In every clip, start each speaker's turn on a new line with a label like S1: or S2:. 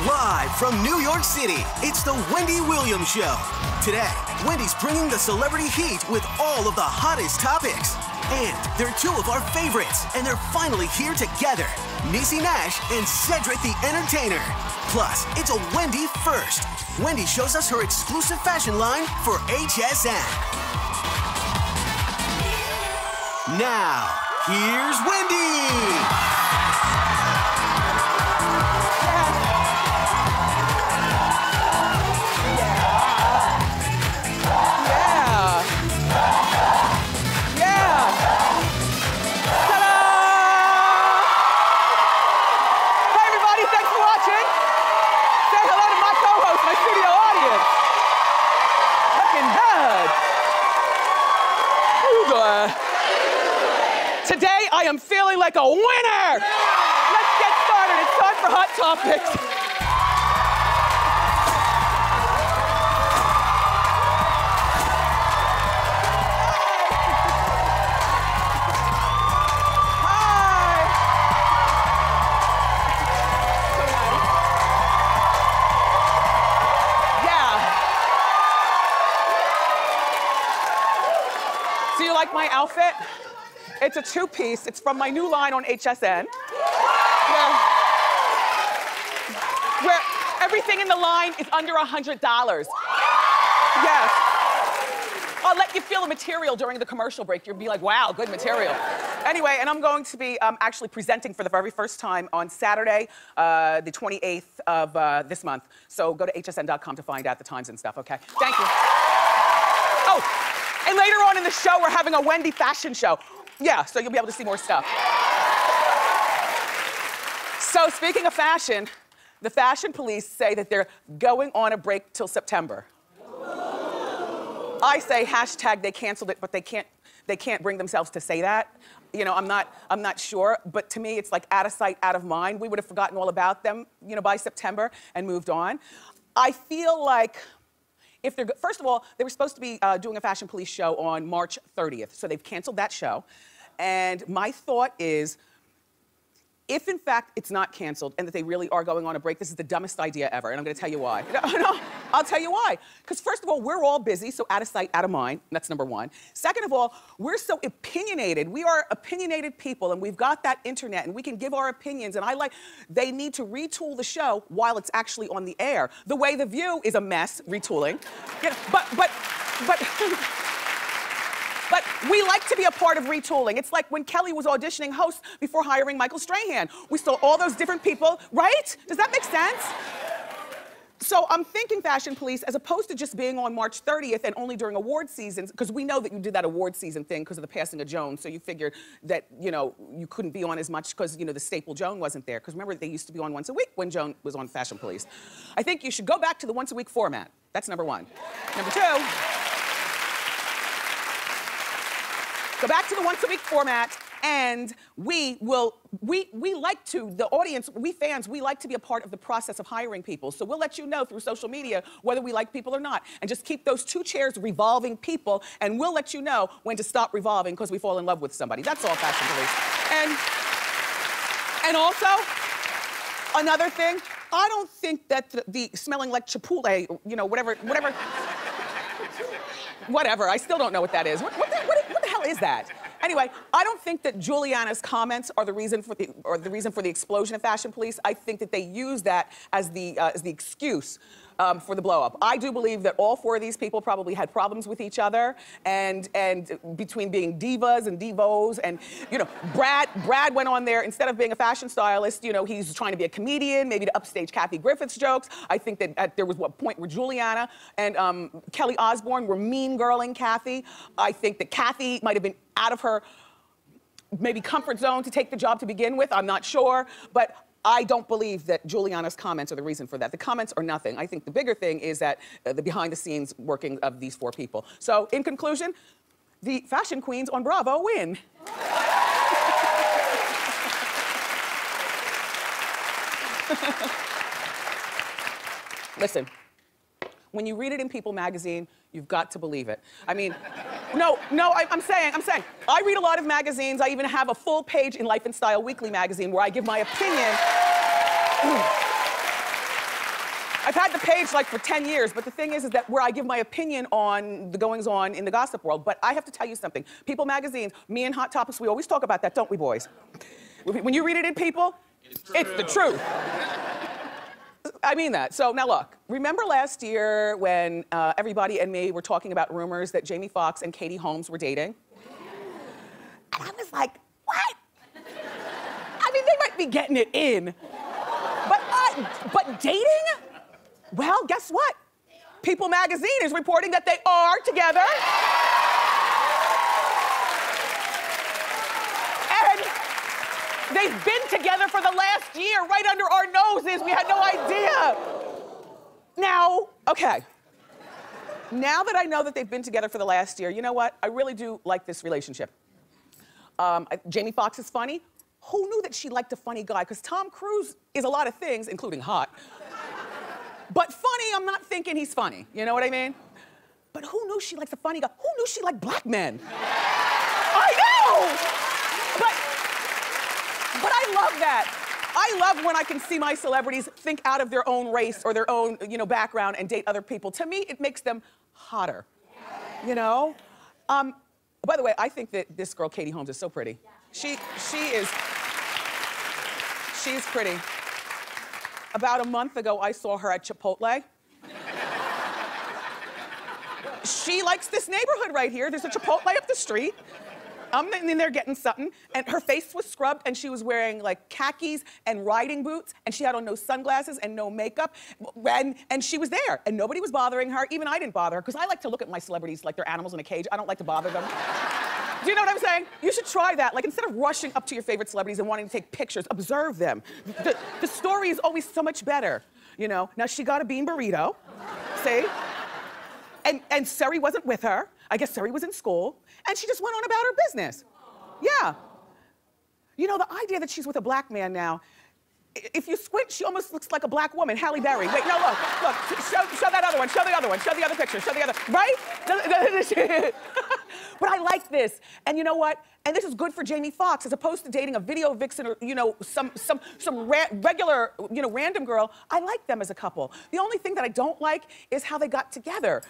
S1: Live from New York City, it's the Wendy Williams Show. Today, Wendy's bringing the celebrity heat with all of the hottest topics. And they're two of our favorites, and they're finally here together. Niecy Nash and Cedric the Entertainer. Plus, it's a Wendy first. Wendy shows us her exclusive fashion line for HSN. Now, here's Wendy.
S2: Today, I am feeling like a winner! Let's get started. It's time for Hot Topics. Hi! So nice. Yeah. Do you like my outfit? It's a two-piece. It's from my new line on HSN. Where everything in the line is under $100. Yes. I'll let you feel the material during the commercial break. You'll be like, wow, good material. Anyway, and I'm going to be actually presenting for the very first time on Saturday, the 28th of this month. So go to hsn.com to find out the times and stuff, okay? Thank you. Oh, and later on in the show, we're having a Wendy fashion show. Yeah, so you'll be able to see more stuff. So speaking of fashion, the fashion police say that they're going on a break till September. I say hashtag they canceled it, but they can't bring themselves to say that. You know, I'm not sure, but to me it's like out of sight, out of mind. We would have forgotten all about them, you know, by September and moved on. I feel like if they're, first of all, they were supposed to be doing a fashion police show on March 30th, so they've canceled that show. And my thought is, if in fact it's not canceled and that they really are going on a break, this is the dumbest idea ever, and I'm gonna tell you why. No, I'll tell you why. Because first of all, we're all busy, so out of sight, out of mind. That's number one. Second of all, we're so opinionated. We are opinionated people, and we've got that internet, and we can give our opinions, and they need to retool the show while it's actually on the air. The way The View is a mess, retooling. You know, but we like to be a part of retooling. It's like when Kelly was auditioning host before hiring Michael Strahan. We saw all those different people, right? Does that make sense? So I'm thinking fashion police, as opposed to just being on March 30th and only during award seasons, because we know that you did that award season thing because of the passing of Joan, so you figured that, you know, you couldn't be on as much because, you know, the staple Joan wasn't there. Because remember, they used to be on once a week when Joan was on Fashion Police. I think you should go back to the once a week format. That's number one. Number two, go back to the once a week format, and we like to, the audience, we fans, we like to be a part of the process of hiring people. So we'll let you know through social media whether we like people or not. And just keep those two chairs revolving people, and we'll let you know when to stop revolving because we fall in love with somebody. That's all, Fashion Police. And also, another thing, I don't think that the smelling like Chipotle, you know, whatever, I still don't know what that is. What the hell is that? Anyway, I don't think that Giuliana's comments are the reason for the explosion of Fashion Police. I think that they use that as the excuse for the blow up. I do believe that all four of these people probably had problems with each other, and between being divas and divos, and you know, Brad went on there, instead of being a fashion stylist, you know, he's trying to be a comedian, maybe to upstage Kathy Griffith's jokes. I think that there was a point where Giuliana and Kelly Osbourne were mean girling Kathy. I think that Kathy might have been out of her maybe comfort zone to take the job to begin with. I'm not sure, but I don't believe that Giuliana's comments are the reason for that. The comments are nothing. I think the bigger thing is that the behind-the-scenes working of these four people. So, in conclusion, the fashion queens on Bravo win. Listen, when you read it in People magazine, you've got to believe it. I mean, I'm saying, I read a lot of magazines. I even have a full page in Life and Style Weekly magazine where I give my opinion. I've had the page like for 10 years, but the thing is that where I give my opinion on the goings-on in the gossip world, but I have to tell you something. People magazine, me and Hot Topics, we always talk about that, don't we, boys? When you read it in People, it's the truth. I mean that. So now look, remember last year when everybody and me were talking about rumors that Jamie Foxx and Katie Holmes were dating? And I was like, what? I mean, they might be getting it in. But dating? Well, guess what? People magazine is reporting that they are together. And they've been together for the last year, right under our noses. We had no idea. Now, okay. Now that I know that they've been together for the last year, you know what? I really do like this relationship. Jamie Foxx is funny. Who knew that she liked a funny guy? Because Tom Cruise is a lot of things, including hot. But funny, I'm not thinking he's funny. You know what I mean? But who knew she likes a funny guy? Who knew she liked black men? I know! But I love that. I love when I can see my celebrities think out of their own race or their own, background and date other people. To me, it makes them hotter, you know? By the way, I think that this girl, Katie Holmes, is so pretty. She's pretty. About a month ago, I saw her at Chipotle. She likes this neighborhood right here. There's a Chipotle up the street. I'm in there getting something, and her face was scrubbed, and she was wearing like khakis and riding boots, and she had on no sunglasses and no makeup, and she was there, and nobody was bothering her. Even I didn't bother her, because I like to look at my celebrities like they're animals in a cage. I don't like to bother them. Do you know what I'm saying? You should try that. Like, instead of rushing up to your favorite celebrities and wanting to take pictures, observe them. The story is always so much better, you know? Now, she got a bean burrito, see? And Suri wasn't with her. I guess Suri was in school, and she just went on about her business. Yeah. You know, the idea that she's with a black man now, if you squint, she almost looks like a black woman, Halle Berry. Wait, no, look, show that other one, show the other one, show the other picture, show the other, right? But I like this, and you know what? And this is good for Jamie Foxx, as opposed to dating a video vixen or, some regular, random girl. I like them as a couple. The only thing that I don't like is how they got together.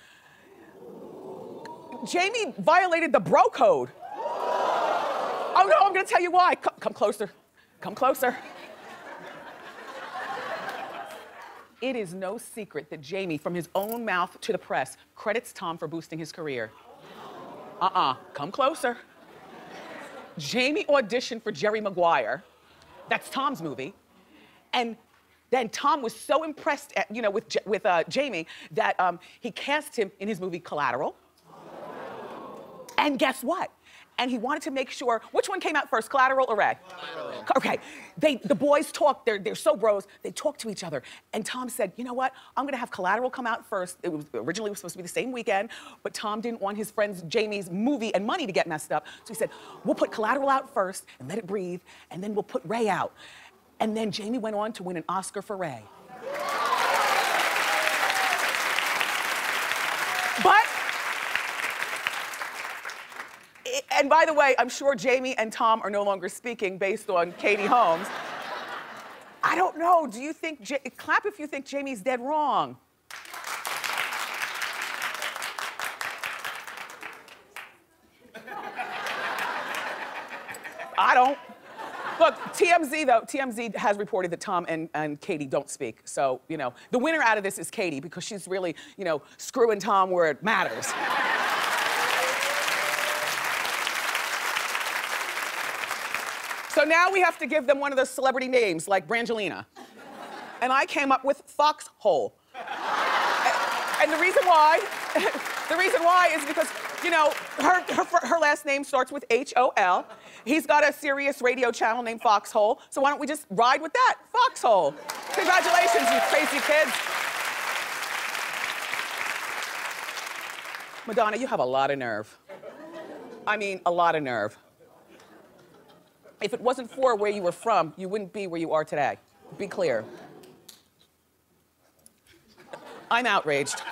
S2: Jamie violated the bro code. Oh no, I'm gonna tell you why. Come closer, come closer. It is no secret that Jamie, from his own mouth to the press, credits Tom for boosting his career. Come closer. Jamie auditioned for Jerry Maguire. That's Tom's movie. And then Tom was so impressed with Jamie that he cast him in his movie Collateral. And guess what? And he wanted to make sure, which one came out first, Collateral or Ray? Collateral. Okay, the boys talk, they're so bros, they talk to each other. And Tom said, you know what, I'm gonna have Collateral come out first. It was originally supposed to be the same weekend, but Tom didn't want his friend Jamie's movie and money to get messed up. So he said, we'll put Collateral out first and let it breathe, and then we'll put Ray out. And then Jamie went on to win an Oscar for Ray. But, and by the way, I'm sure Jamie and Tom are no longer speaking based on Katie Holmes. I don't know, do you think, clap if you think Jamie's dead wrong. I don't. Look, TMZ has reported that Tom and Katie don't speak. So, the winner out of this is Katie, because she's really, screwing Tom where it matters. So now we have to give them one of those celebrity names, like Brangelina. And I came up with Foxhole. And the reason why is because, her last name starts with H-O-L. He's got a Sirius radio channel named Foxhole. So why don't we just ride with that? Foxhole. Congratulations, you crazy kids. Madonna, you have a lot of nerve. I mean, a lot of nerve. If it wasn't for where you were from, you wouldn't be where you are today. Be clear. I'm outraged.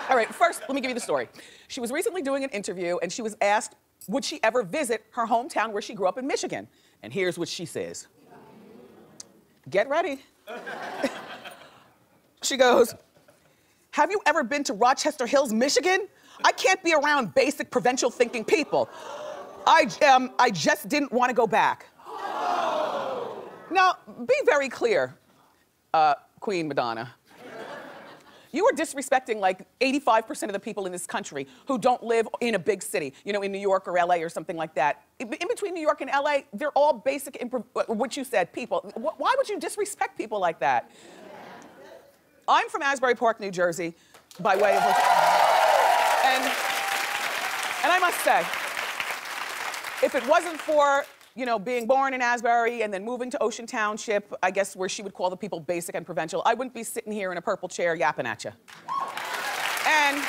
S2: All right, first, let me give you the story. She was recently doing an interview, and she was asked, would she ever visit her hometown where she grew up in Michigan? And here's what she says. Get ready. she goes, have you ever been to Rochester Hills, Michigan? I can't be around basic provincial thinking people. I just didn't want to go back. Now, be very clear, Queen Madonna. You are disrespecting like 85% of the people in this country who don't live in a big city, you know, in New York or LA or something like that. In between New York and LA, they're all basic, what you said, people. Why would you disrespect people like that? I'm from Asbury Park, New Jersey, by way of, and I must say, if it wasn't for, you know, being born in Asbury and then moving to Ocean Township, I guess where she would call the people basic and provincial, I wouldn't be sitting here in a purple chair yapping at you. And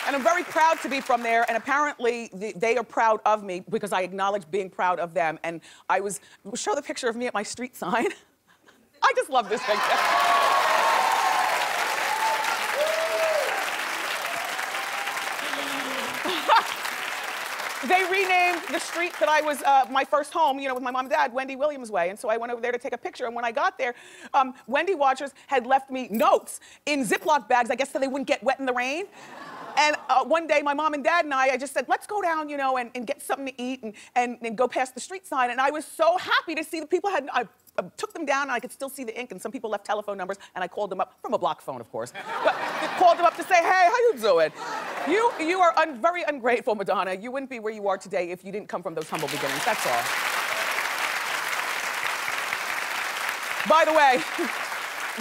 S2: I'm very proud to be from there, and apparently they are proud of me because I acknowledge being proud of them. And show the picture of me at my street sign. I just love this picture. They renamed the street that I was, my first home, you know, with my mom and dad, Wendy Williams Way. And so I went over there to take a picture. And when I got there, Wendy watchers had left me notes in Ziploc bags, I guess so they wouldn't get wet in the rain. And one day, my mom and dad and I just said, let's go down, you know, and get something to eat and go past the street sign. And I was so happy to see the people I took them down and I could still see the ink, and some people left telephone numbers, and I called them up, from a block phone, of course. But called them up to say, hey, how you doing? You are very ungrateful, Madonna. You wouldn't be where you are today if you didn't come from those humble beginnings, that's all. By the way,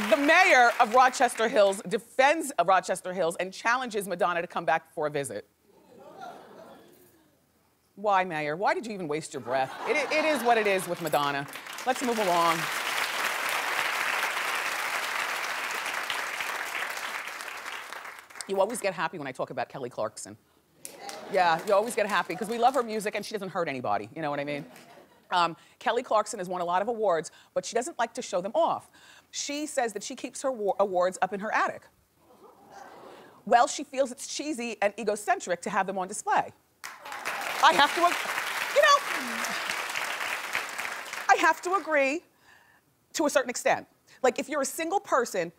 S2: the mayor of Rochester Hills defends Rochester Hills and challenges Madonna to come back for a visit. Why, Mayor? Why did you even waste your breath? It is what it is with Madonna. Let's move along. You always get happy when I talk about Kelly Clarkson. Yeah, you always get happy because we love her music and she doesn't hurt anybody, you know what I mean? Kelly Clarkson has won a lot of awards, but she doesn't like to show them off. She says that she keeps her awards up in her attic. Well, she feels it's cheesy and egocentric to have them on display. I have to, you know, I have to agree to a certain extent. Like, if you're a single person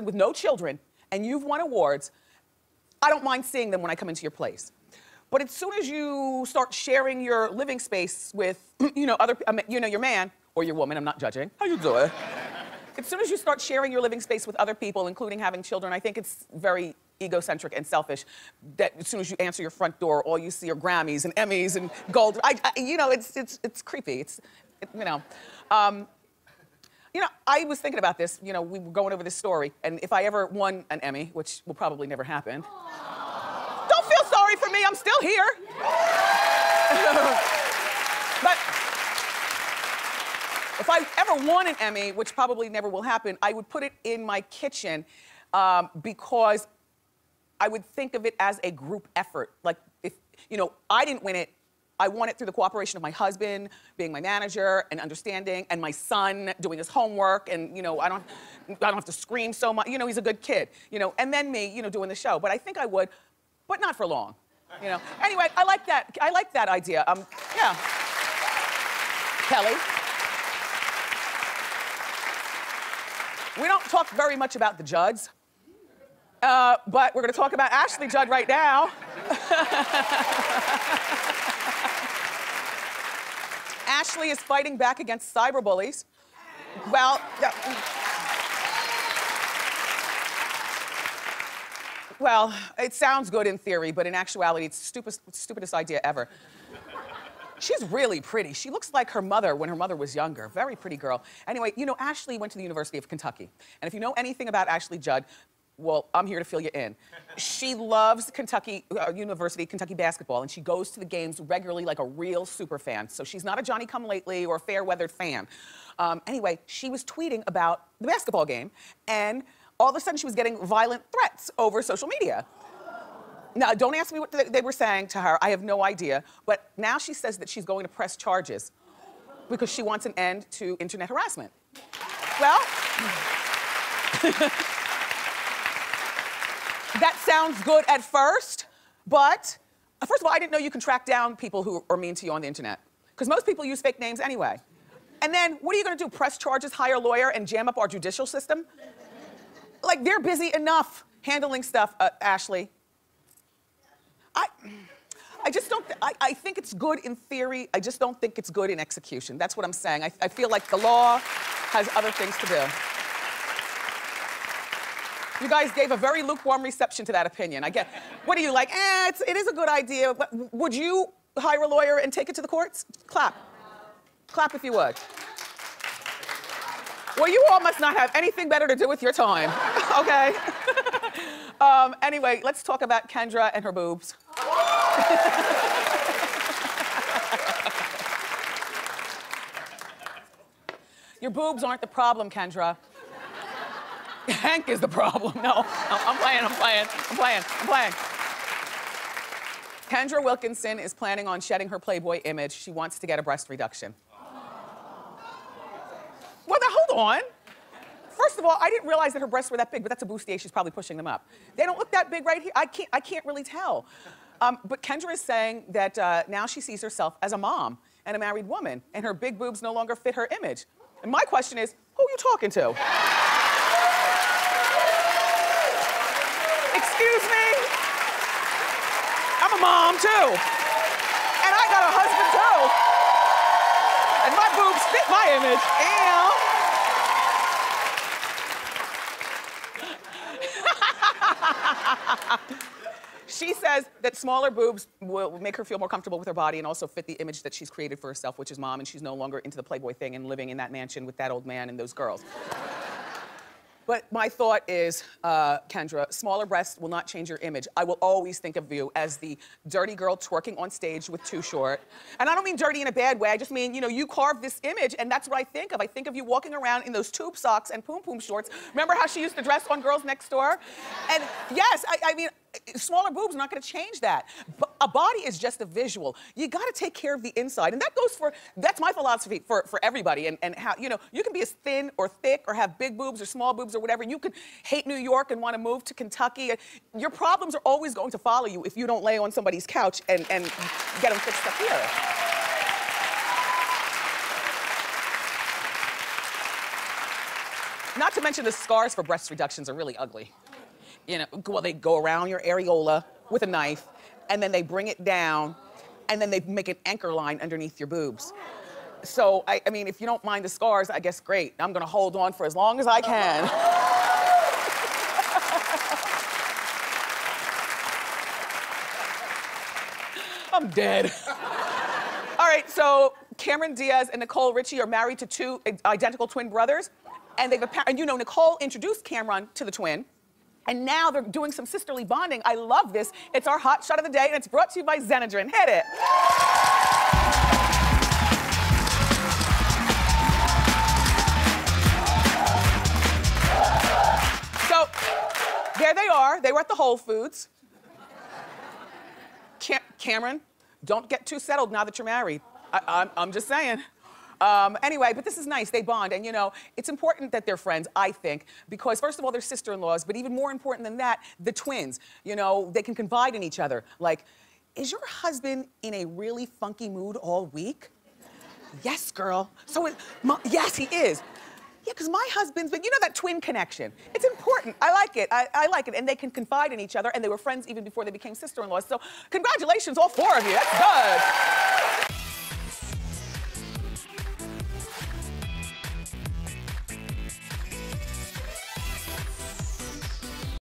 S2: with no children, and you've won awards, I don't mind seeing them when I come into your place. But as soon as you start sharing your living space with, you know, your man or your woman, I'm not judging. How you doing? As soon as you start sharing your living space with other people, including having children, I think it's very egocentric and selfish that as soon as you answer your front door, all you see are Grammys and Emmys and gold. You know, it's creepy. You know, I was thinking about this. You know, we were going over this story, and if I ever won an Emmy, which will probably never happen, don't feel sorry for me. I'm still here. But if I ever won an Emmy, which probably never will happen, I would put it in my kitchen because I would think of it as a group effort. Like, if, you know, I didn't win it, I won it through the cooperation of my husband, being my manager and understanding, and my son doing his homework, and, you know, I don't have to scream so much. You know, he's a good kid, you know, and then me, you know, doing the show. But I think I would, but not for long, you know. Anyway, I like that idea. Yeah. Kelly. We don't talk very much about the Judds, but we're going to talk about Ashley Judd right now. Ashley is fighting back against cyberbullies. Well, well, it sounds good in theory, but in actuality, it's the stupidest idea ever. She's really pretty. She looks like her mother when her mother was younger. Very pretty girl. Anyway, you know, Ashley went to the University of Kentucky. And if you know anything about Ashley Judd, well, I'm here to fill you in. She loves Kentucky basketball, and she goes to the games regularly like a real super fan. So she's not a Johnny-come-lately or fair-weathered fan. Anyway, she was tweeting about the basketball game, and all of a sudden she was getting violent threats over social media. Now, don't ask me what they were saying to her. I have no idea. But now she says that she's going to press charges because she wants an end to internet harassment. Well, that sounds good at first, but first of all, I didn't know you can track down people who are mean to you on the internet, because most people use fake names anyway. And then what are you gonna do? Press charges, hire a lawyer, and jam up our judicial system? Like, they're busy enough handling stuff, Ashley. I just don't, I think it's good in theory. I just don't think it's good in execution. That's what I'm saying. I feel like the law has other things to do. You guys gave a very lukewarm reception to that opinion. I get, what are you like, it is a good idea, but would you hire a lawyer and take it to the courts? Clap. Clap if you would. Well, you all must not have anything better to do with your time, okay? Anyway, let's talk about Kendra and her boobs. Your boobs aren't the problem, Kendra. Hank is the problem. No, I'm playing. Kendra Wilkinson is planning on shedding her Playboy image. She wants to get a breast reduction. Well, now, hold on. First of all, I didn't realize that her breasts were that big, but that's a bustier. She's probably pushing them up. They don't look that big right here. I can't really tell. But Kendra is saying that now she sees herself as a mom and a married woman, and her big boobs no longer fit her image. And my question is, who are you talking to? Excuse me? I'm a mom, too. And I got a husband, too. And my boobs fit my image. She says that smaller boobs will make her feel more comfortable with her body and also fit the image that she's created for herself, which is mom, and she's no longer into the Playboy thing and living in that mansion with that old man and those girls. But my thought is, Kendra, smaller breasts will not change your image. I will always think of you as the dirty girl twerking on stage with too short. And I don't mean dirty in a bad way. I just mean, you know, you carved this image, and that's what I think of. I think of you walking around in those tube socks and poom-poom shorts. Remember how she used to dress on Girls Next Door? And yes, I mean, smaller boobs are not gonna change that. But a body is just a visual. You gotta take care of the inside. And that goes for, that's my philosophy for everybody. And how, you know, you can be as thin or thick or have big boobs or small boobs or whatever. You could hate New York and wanna move to Kentucky. Your problems are always going to follow you if you don't lay on somebody's couch and get them fixed up here. Not to mention the scars for breast reductions are really ugly. You know, well, they go around your areola with a knife, and then they bring it down, and then they make an anchor line underneath your boobs. So, I mean, if you don't mind the scars, I guess great. I'm gonna hold on for as long as I can. I'm dead. All right, so Cameron Diaz and Nicole Richie are married to two identical twin brothers, and and you know, Nicole introduced Cameron to the twin. And now they're doing some sisterly bonding. I love this. It's our hot shot of the day, and it's brought to you by Xenadrin. Hit it. So, there they are. They were at the Whole Foods. Cameron, don't get too settled now that you're married. I'm just saying. Anyway, but this is nice, they bond, and you know, it's important that they're friends, I think, because first of all, they're sister-in-laws, but even more important than that, the twins. You know, they can confide in each other. Like, is your husband in a really funky mood all week? Yes, girl. So, yes, he is. Yeah, because my husband's, but you know that twin connection. It's important, I like it, I like it, and they can confide in each other, and they were friends even before they became sister-in-laws, so congratulations, all four of you, that's good.